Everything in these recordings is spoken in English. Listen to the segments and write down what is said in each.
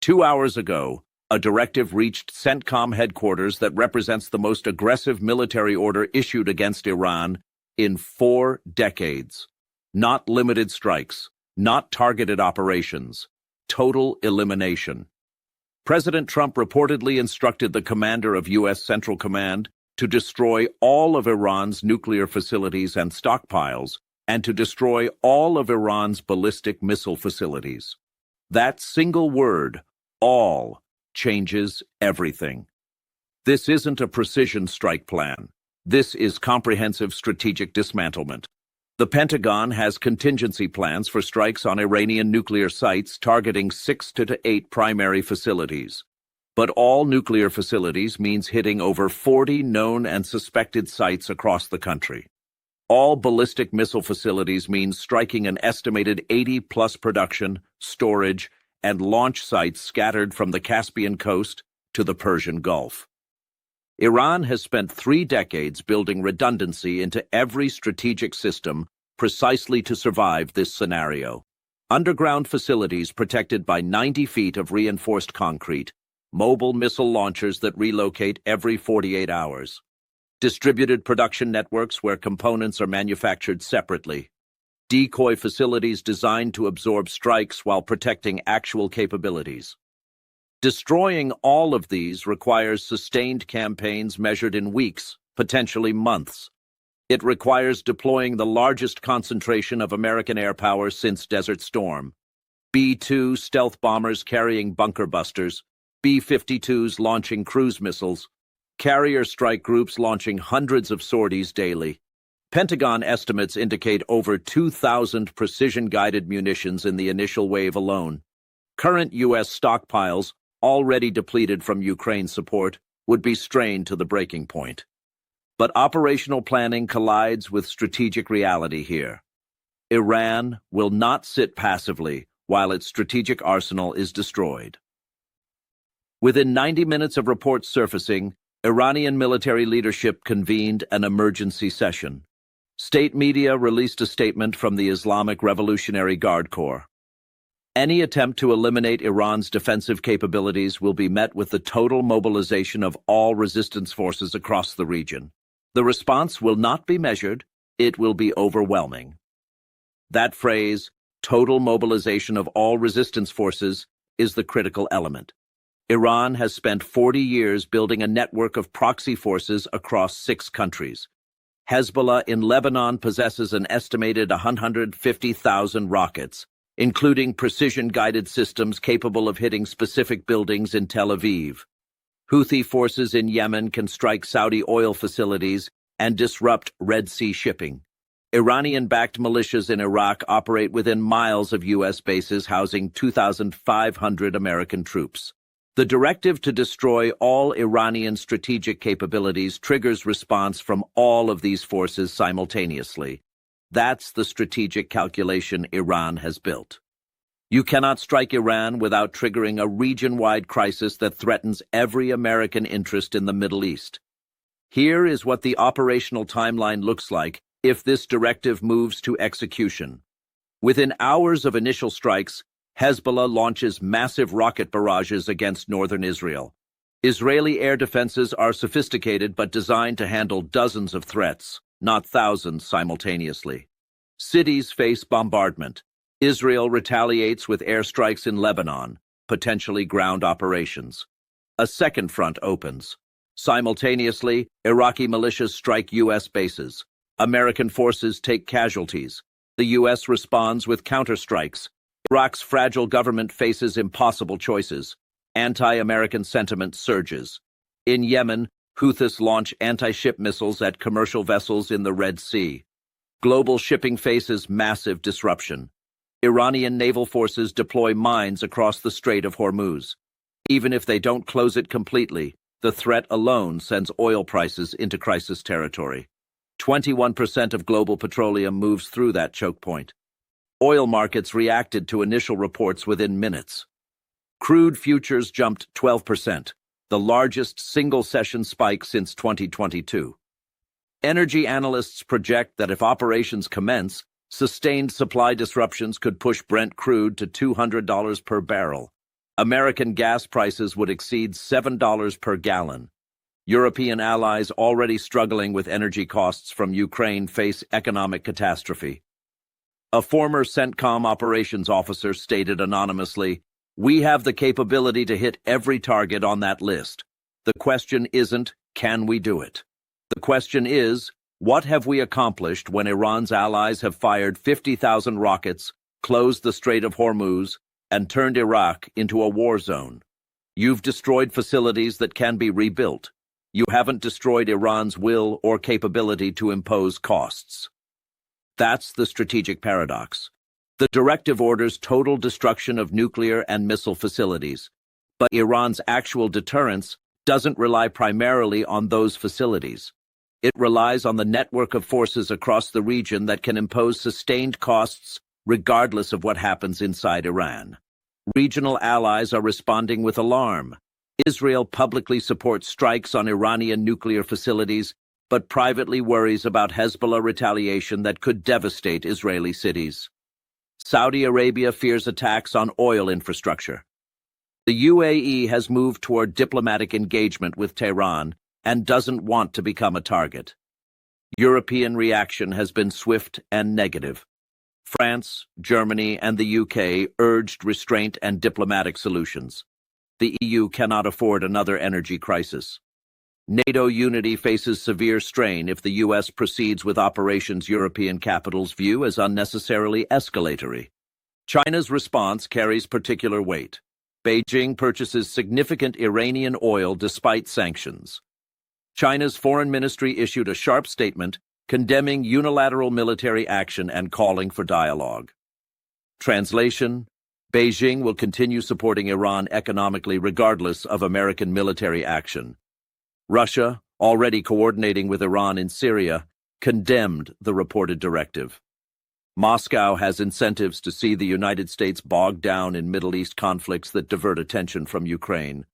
2 hours ago, a directive reached CENTCOM headquarters that represents the most aggressive military order issued against Iran in 4 decades. Not limited strikes, not targeted operations, total elimination. President Trump reportedly instructed the commander of U.S. Central Command to destroy all of Iran's nuclear facilities and stockpiles, and to destroy all of Iran's ballistic missile facilities. That single word, all, changes everything. This isn't a precision strike plan. This is comprehensive strategic dismantlement. The Pentagon has contingency plans for strikes on Iranian nuclear sites targeting 6 to 8 primary facilities. But all nuclear facilities means hitting over 40 known and suspected sites across the country. All ballistic missile facilities means striking an estimated 80-plus production, storage, and launch sites scattered from the Caspian coast to the Persian Gulf. Iran has spent 3 decades building redundancy into every strategic system precisely to survive this scenario. Underground facilities protected by 90 feet of reinforced concrete, mobile missile launchers that relocate every 48 hours, distributed production networks where components are manufactured separately, decoy facilities designed to absorb strikes while protecting actual capabilities. Destroying all of these requires sustained campaigns measured in weeks, potentially months. It requires deploying the largest concentration of American air power since Desert Storm. B-2 stealth bombers carrying bunker busters, B-52s launching cruise missiles, carrier strike groups launching hundreds of sorties daily. Pentagon estimates indicate over 2,000 precision-guided munitions in the initial wave alone. Current U.S. stockpiles, already depleted from Ukraine support, would be strained to the breaking point. But operational planning collides with strategic reality here. Iran will not sit passively while its strategic arsenal is destroyed. Within 90 minutes of reports surfacing, Iranian military leadership convened an emergency session. State media released a statement from the Islamic Revolutionary Guard Corps. Any attempt to eliminate Iran's defensive capabilities will be met with the total mobilization of all resistance forces across the region. The response will not be measured, it will be overwhelming. That phrase, total mobilization of all resistance forces, is the critical element. Iran has spent 40 years building a network of proxy forces across 6 countries. Hezbollah in Lebanon possesses an estimated 150,000 rockets, including precision-guided systems capable of hitting specific buildings in Tel Aviv. Houthi forces in Yemen can strike Saudi oil facilities and disrupt Red Sea shipping. Iranian-backed militias in Iraq operate within miles of U.S. bases housing 2,500 American troops. The directive to destroy all Iranian strategic capabilities triggers response from all of these forces simultaneously. That's the strategic calculation Iran has built. You cannot strike Iran without triggering a region-wide crisis that threatens every American interest in the Middle East. Here is what the operational timeline looks like if this directive moves to execution. Within hours of initial strikes, Hezbollah launches massive rocket barrages against northern Israel. Israeli air defenses are sophisticated but designed to handle dozens of threats, not thousands simultaneously. Cities face bombardment. Israel retaliates with airstrikes in Lebanon, potentially ground operations. A second front opens. Simultaneously, Iraqi militias strike U.S. bases. American forces take casualties. The U.S. responds with counterstrikes. Iraq's fragile government faces impossible choices. Anti-American sentiment surges. In Yemen, Houthis launch anti-ship missiles at commercial vessels in the Red Sea. Global shipping faces massive disruption. Iranian naval forces deploy mines across the Strait of Hormuz. Even if they don't close it completely, the threat alone sends oil prices into crisis territory. 21% of global petroleum moves through that choke point. Oil markets reacted to initial reports within minutes. Crude futures jumped 12%, the largest single-session spike since 2022. Energy analysts project that if operations commence, sustained supply disruptions could push Brent crude to $200 per barrel. American gas prices would exceed $7 per gallon. European allies already struggling with energy costs from Ukraine face economic catastrophe. A former CENTCOM operations officer stated anonymously, "We have the capability to hit every target on that list. The question isn't, can we do it? The question is, what have we accomplished when Iran's allies have fired 50,000 rockets, closed the Strait of Hormuz, and turned Iraq into a war zone? You've destroyed facilities that can be rebuilt. You haven't destroyed Iran's will or capability to impose costs." That's the strategic paradox. The directive orders total destruction of nuclear and missile facilities, but Iran's actual deterrence doesn't rely primarily on those facilities. It relies on the network of forces across the region that can impose sustained costs regardless of what happens inside Iran. Regional allies are responding with alarm. Israel publicly supports strikes on Iranian nuclear facilities, but privately worries about Hezbollah retaliation that could devastate Israeli cities. Saudi Arabia fears attacks on oil infrastructure. The UAE has moved toward diplomatic engagement with Tehran and doesn't want to become a target. European reaction has been swift and negative. France, Germany, and the UK urged restraint and diplomatic solutions. The EU cannot afford another energy crisis. NATO unity faces severe strain if the US proceeds with operations European capitals view as unnecessarily escalatory. China's response carries particular weight. Beijing purchases significant Iranian oil despite sanctions. China's foreign ministry issued a sharp statement condemning unilateral military action and calling for dialogue. Translation: Beijing will continue supporting Iran economically regardless of American military action. Russia, already coordinating with Iran in Syria, condemned the reported directive. Moscow has incentives to see the United States bogged down in Middle East conflicts that divert attention from Ukraine.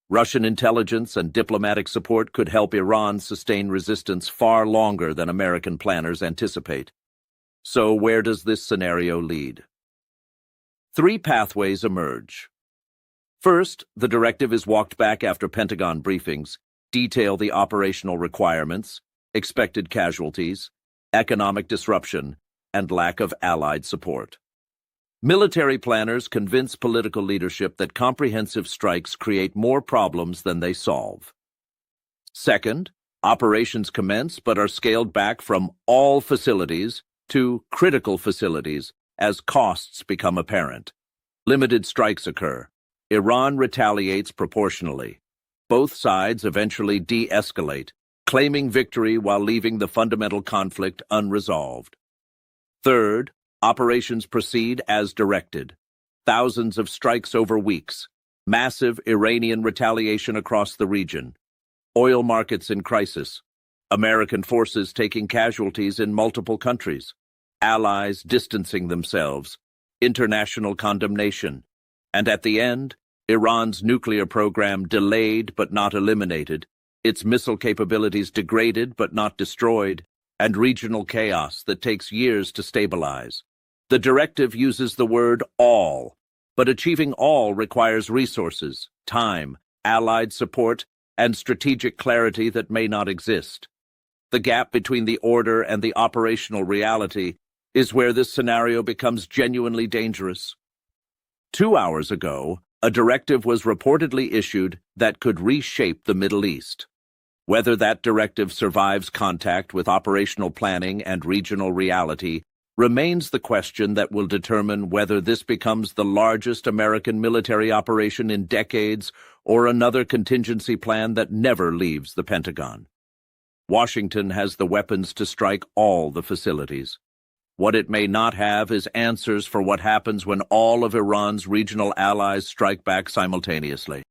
Russian intelligence and diplomatic support could help Iran sustain resistance far longer than American planners anticipate. So where does this scenario lead? Three pathways emerge. First, the directive is walked back after Pentagon briefings detail the operational requirements, expected casualties, economic disruption, and lack of allied support. Military planners convince political leadership that comprehensive strikes create more problems than they solve. Second, operations commence but are scaled back from all facilities to critical facilities as costs become apparent. Limited strikes occur. Iran retaliates proportionally. Both sides eventually de-escalate, claiming victory while leaving the fundamental conflict unresolved. Third, operations proceed as directed. Thousands of strikes over weeks. Massive Iranian retaliation across the region. Oil markets in crisis. American forces taking casualties in multiple countries. Allies distancing themselves. International condemnation. And at the end, Iran's nuclear program delayed but not eliminated, its missile capabilities degraded but not destroyed, and regional chaos that takes years to stabilize. The directive uses the word all, but achieving all requires resources, time, allied support, and strategic clarity that may not exist. The gap between the order and the operational reality is where this scenario becomes genuinely dangerous. 2 hours ago, a directive was reportedly issued that could reshape the Middle East. Whether that directive survives contact with operational planning and regional reality remains the question that will determine whether this becomes the largest American military operation in decades or another contingency plan that never leaves the Pentagon. Washington has the weapons to strike all the facilities. What it may not have is answers for what happens when all of Iran's regional allies strike back simultaneously.